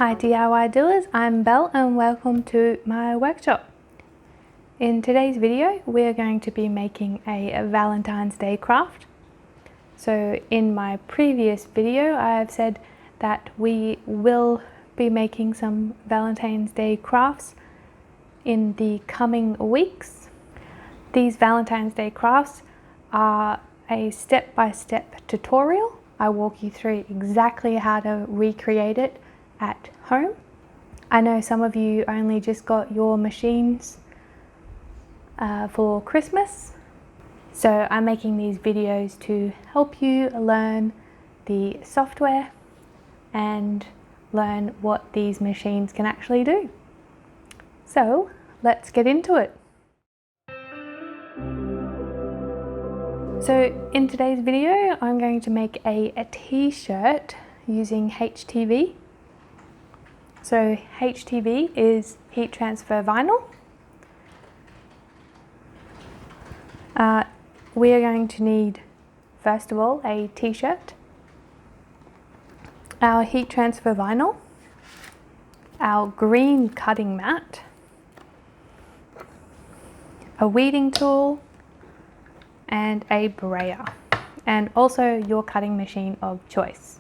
Hi DIY doers, I'm Belle and welcome to my workshop. In today's video we are going to be making a Valentine's Day craft. So in my previous video I have said that we will be making some Valentine's Day crafts in the coming weeks. These Valentine's Day crafts are a step-by-step tutorial. I walk you through exactly how to recreate it at home. I know some of you only just got your machines for Christmas, so I'm making these videos to help you learn the software and learn what these machines can actually do. So let's get into it. So in today's video I'm going to make a t-shirt using HTV. So HTV is heat transfer vinyl. We are going to need, first of all, a t-shirt, our heat transfer vinyl, our green cutting mat, a weeding tool, and a brayer, and also your cutting machine of choice.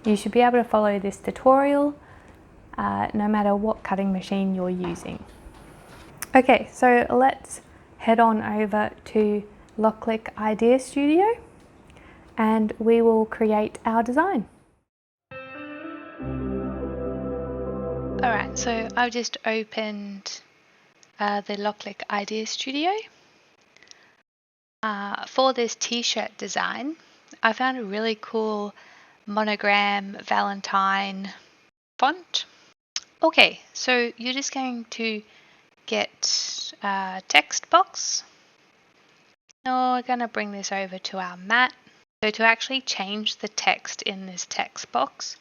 You should be able to follow this tutorial no matter what cutting machine you're using. Okay, so let's head on over to LOKLiK Idea Studio and we will create our design. Alright, so I've just opened the LOKLiK Idea Studio. For this t-shirt design, I found a really cool Monogram Valentine font. Okay, so you're just going to get a text box. Now we're going to bring this over to our mat. So to actually change the text in this text box,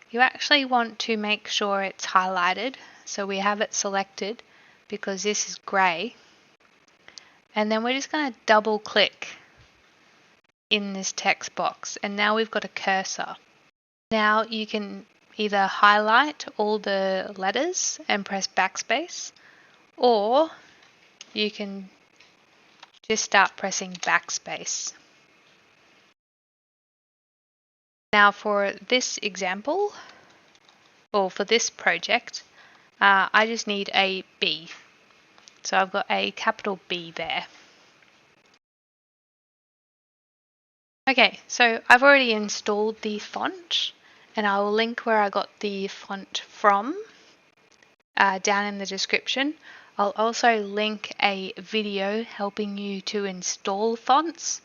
you actually want to make sure it's highlighted. So we have it selected because this is grey. And then we're just going to double click in this text box. And now we've got a cursor. Now you can either highlight all the letters and press backspace, or you can just start pressing backspace. Now for this example, or for this project, I just need a B. So I've got a capital B there. Okay, so I've already installed the font, and I will link where I got the font from down in the description. I'll also link a video helping you to install fonts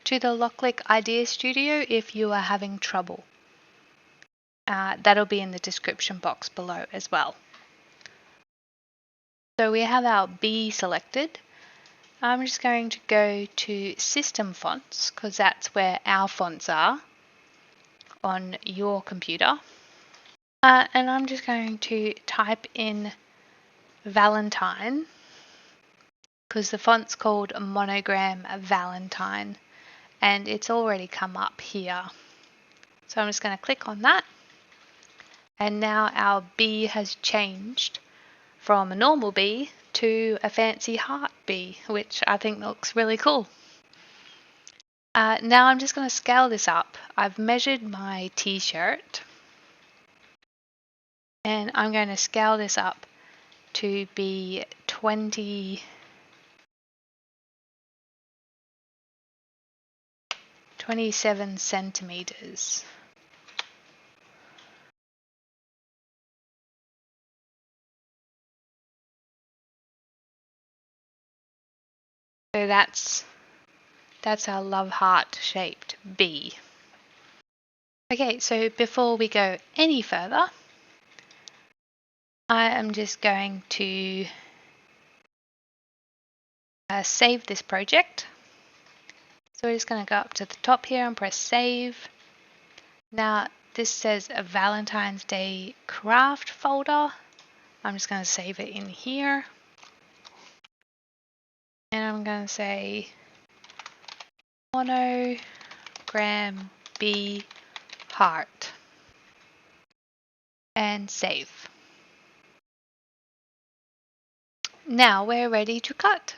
to the LOKLiK Idea Studio if you are having trouble. That'll be in the description box below as well. So we have our B selected. I'm just going to go to System Fonts because that's where our fonts are on your computer. And I'm just going to type in Valentine because the font's called Monogram Valentine and it's already come up here. So I'm just going to click on that, and now our B has changed from a normal B to a fancy heart B, which I think looks really cool. Now I'm just going to scale this up. I've measured my t-shirt and I'm going to scale this up to be 27 centimeters. So that's our love heart shaped B. Okay, so before we go any further, I am just going to save this project. So we're just going to go up to the top here and press save. Now this says a Valentine's Day craft folder. I'm just going to save it in here. And I'm going to say Monogram B heart. and save. Now we're ready to cut.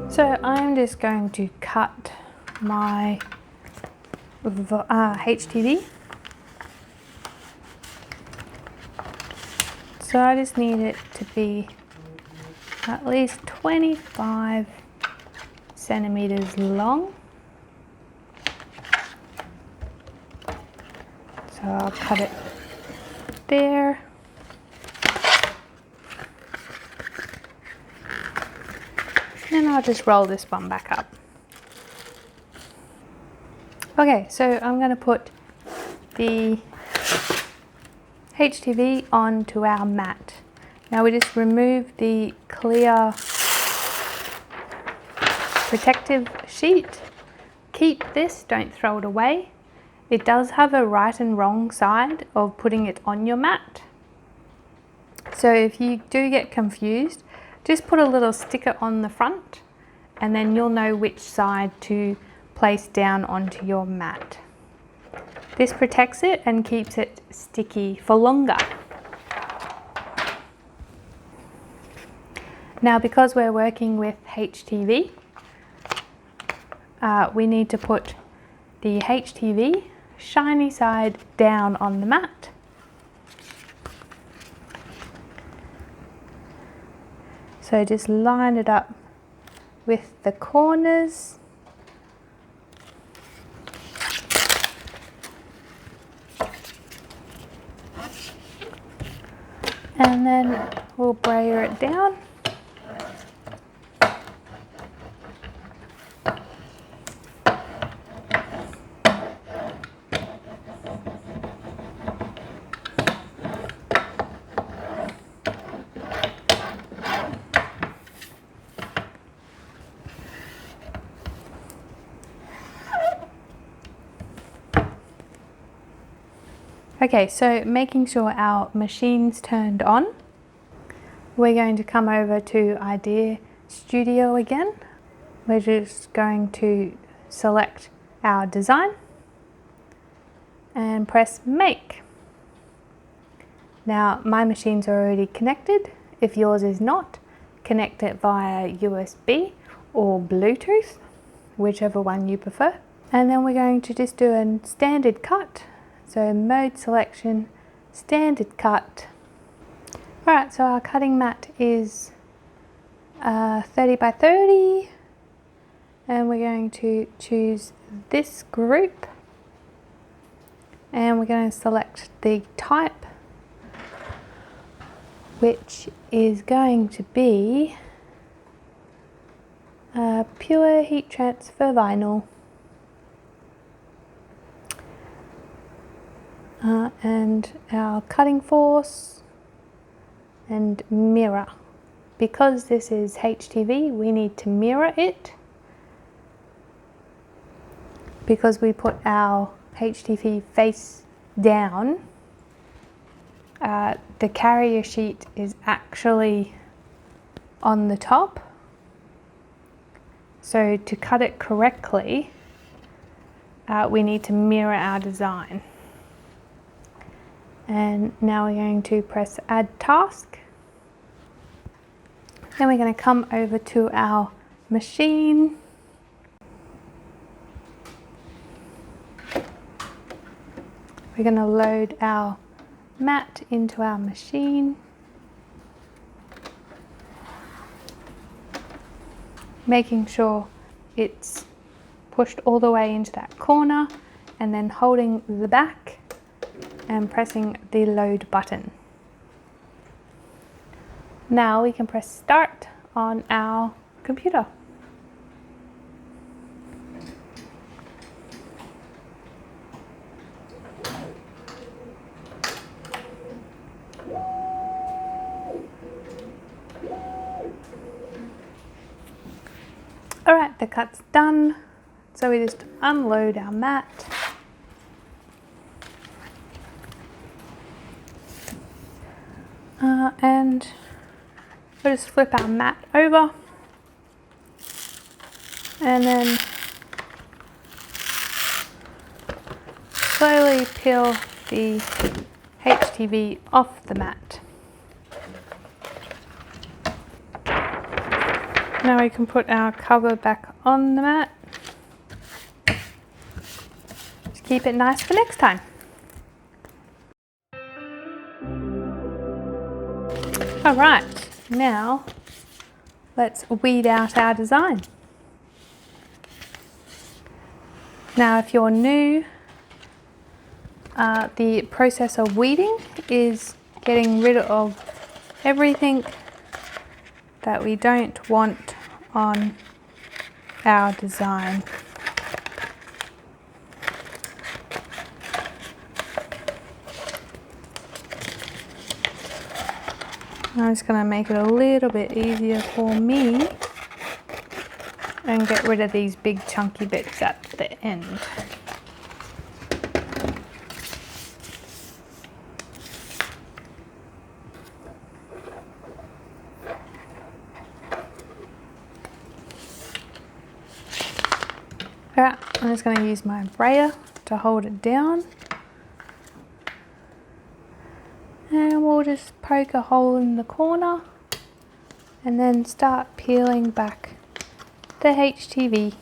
So I'm just going to cut my HTV. So I just need it to be at least 25 centimeters long. So I'll cut it there. And I'll just roll this one back up. Okay, so I'm going to put the HTV onto our mat. Now we just remove the clear protective sheet. Keep this, don't throw it away. It does have a right and wrong side of putting it on your mat. So if you do get confused, just put a little sticker on the front and then you'll know which side to place down onto your mat. This protects it and keeps it sticky for longer. Now because we're working with HTV, we need to put the HTV shiny side down on the mat. So just line it up with the corners. And then we'll brayer it down. Okay, so making sure our machine's turned on, we're going to come over to Idea Studio again. We're just going to select our design and press Make. Now my machine's already connected. If yours is not, connect it via USB or Bluetooth, whichever one you prefer. And then we're going to just do a standard cut. So mode selection, standard cut. Alright, so our cutting mat is 30 by 30 and we're going to choose this group and we're going to select the type, which is going to be pure heat transfer vinyl. And our cutting force and mirror. Because this is HTV, we need to mirror it because we put our HTV face down. The carrier sheet is actually on the top. So to cut it correctly, we need to mirror our design. And now we're going to press Add Task. Then we're going to come over to our machine. We're going to load our mat into our machine. Making sure it's pushed all the way into that corner and then holding the back and pressing the load button. Now we can press start on our computer. Alright, the cut's done. So we just unload our mat. And we'll just flip our mat over and then slowly peel the HTV off the mat. Now we can put our cover back on the mat. Just keep it nice for next time. Alright, now let's weed out our design. Now if you're new, the process of weeding is getting rid of everything that we don't want on our design. I'm just going to make it a little bit easier for me and get rid of these big chunky bits at the end. Alright, I'm just going to use my brayer to hold it down. And we'll just poke a hole in the corner and then start peeling back the HTV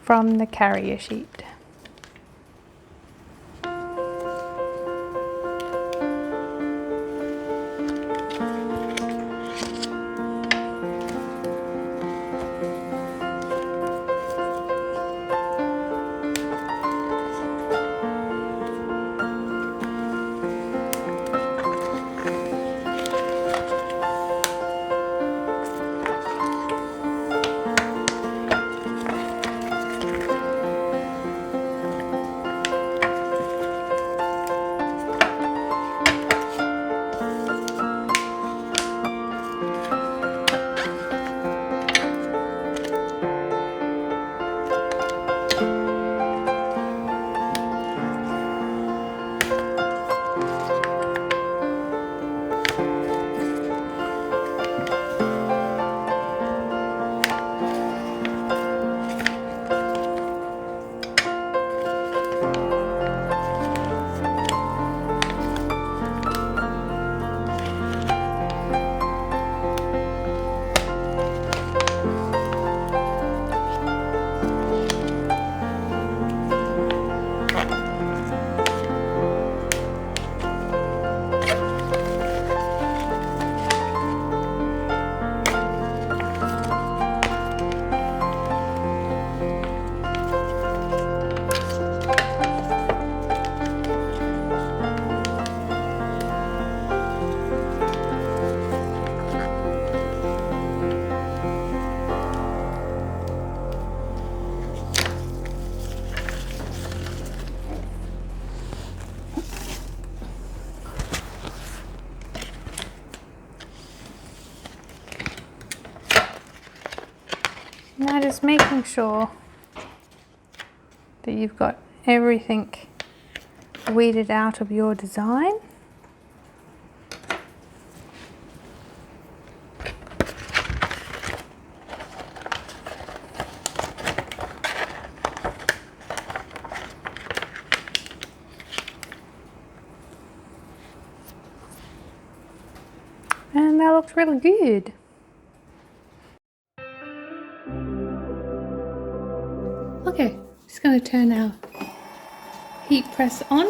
from the carrier sheet. Now just making sure that you've got everything weeded out of your design. And that looks really good. Okay, just going to turn our heat press on.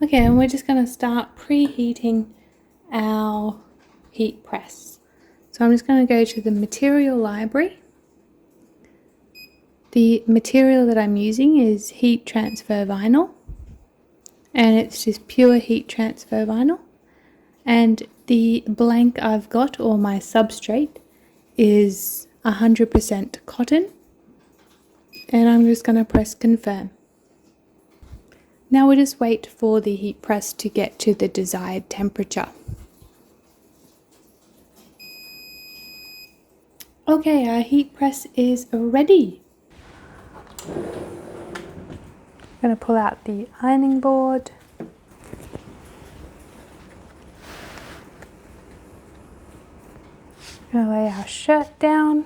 Okay, and we're just going to start preheating our heat press. So I'm just going to go to the material library. The material that I'm using is heat transfer vinyl, and it's just pure heat transfer vinyl. And the blank I've got, or my substrate, is 100% cotton. And I'm just going to press confirm. Now we'll just wait for the heat press to get to the desired temperature. Okay, our heat press is ready. I'm going to pull out the ironing board. Going to lay our shirt down.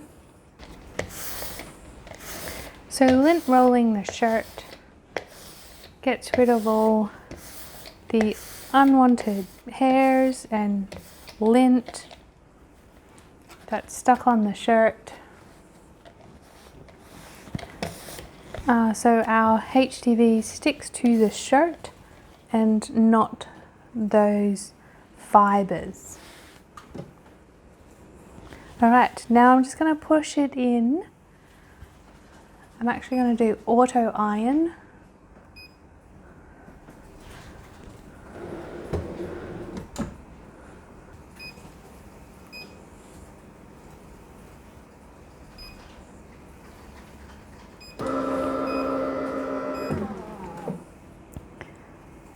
So lint rolling the shirt gets rid of all the unwanted hairs and lint that's stuck on the shirt. So our HTV sticks to the shirt and not those fibers. Alright, now I'm just going to push it in. I'm actually going to do auto iron.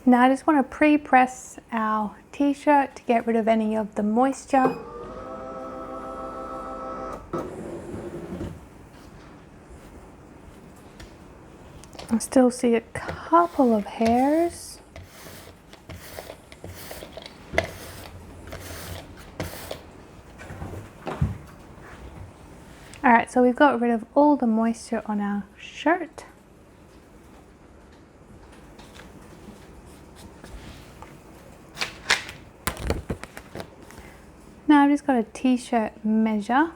Now I just want to pre-press our t-shirt to get rid of any of the moisture. I still see a couple of hairs. Alright, so we've got rid of all the moisture on our shirt. Now I've just got a t-shirt measure.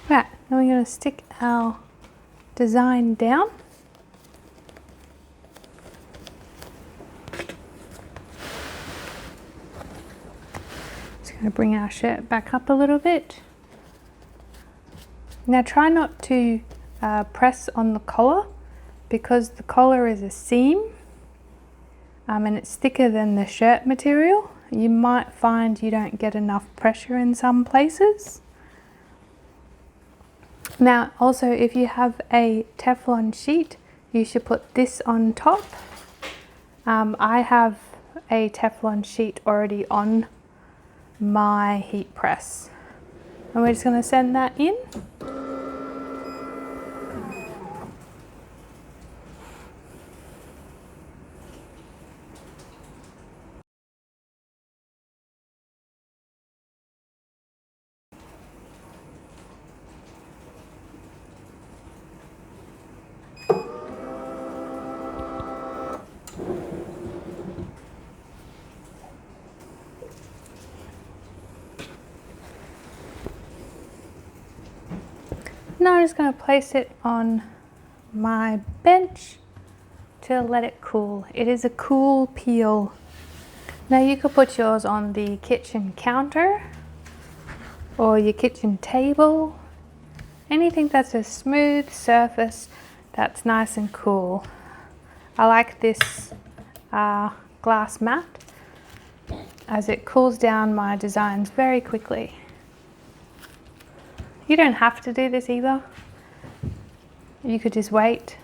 Right, now we're going to stick our design down. Just going to bring our shirt back up a little bit. Now try not to press on the collar, because the collar is a seam and it's thicker than the shirt material. You might find you don't get enough pressure in some places. Now also, if you have a Teflon sheet, you should put this on top. I have a Teflon sheet already on my heat press, and we're just going to send that in. Now I'm just going to place it on my bench to let it cool. It is a cool peel. Now you could put yours on the kitchen counter or your kitchen table. Anything that's a smooth surface that's nice and cool. I like this glass mat as it cools down my designs very quickly. You don't have to do this either. You could just wait.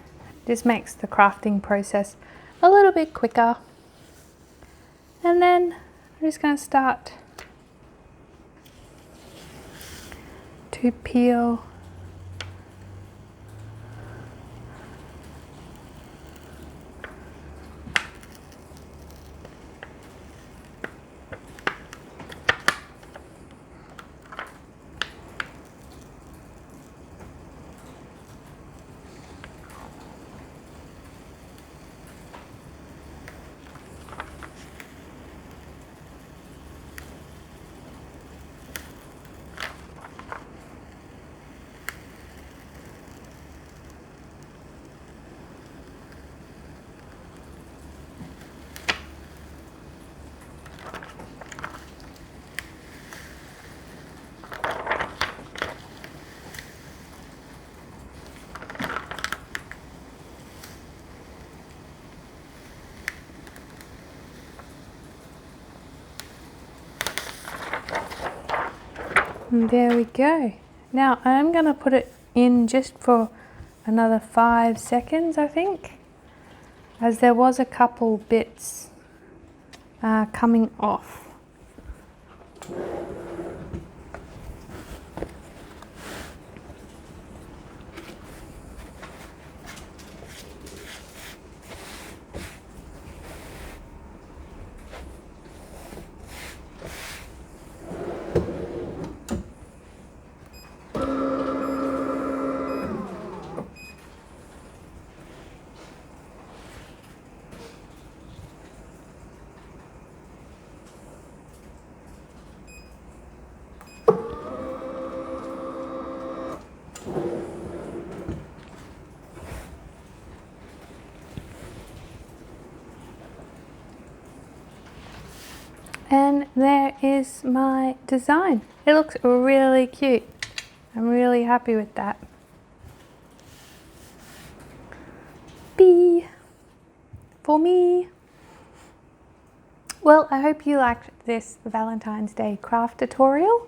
This makes the crafting process a little bit quicker. And then I'm just going to start to peel And there we go. Now I'm going to put it in just for another 5 seconds, I think, as there was a couple bits coming off. And there is my design. It looks really cute. I'm really happy with that. B for me. Well, I hope you liked this Valentine's Day craft tutorial.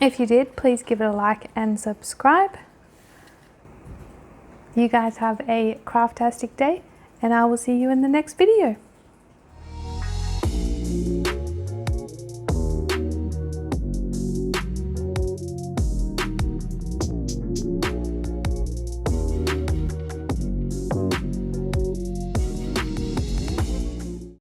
If you did, please give it a like and subscribe. You guys have a craftastic day, and I will see you in the next video.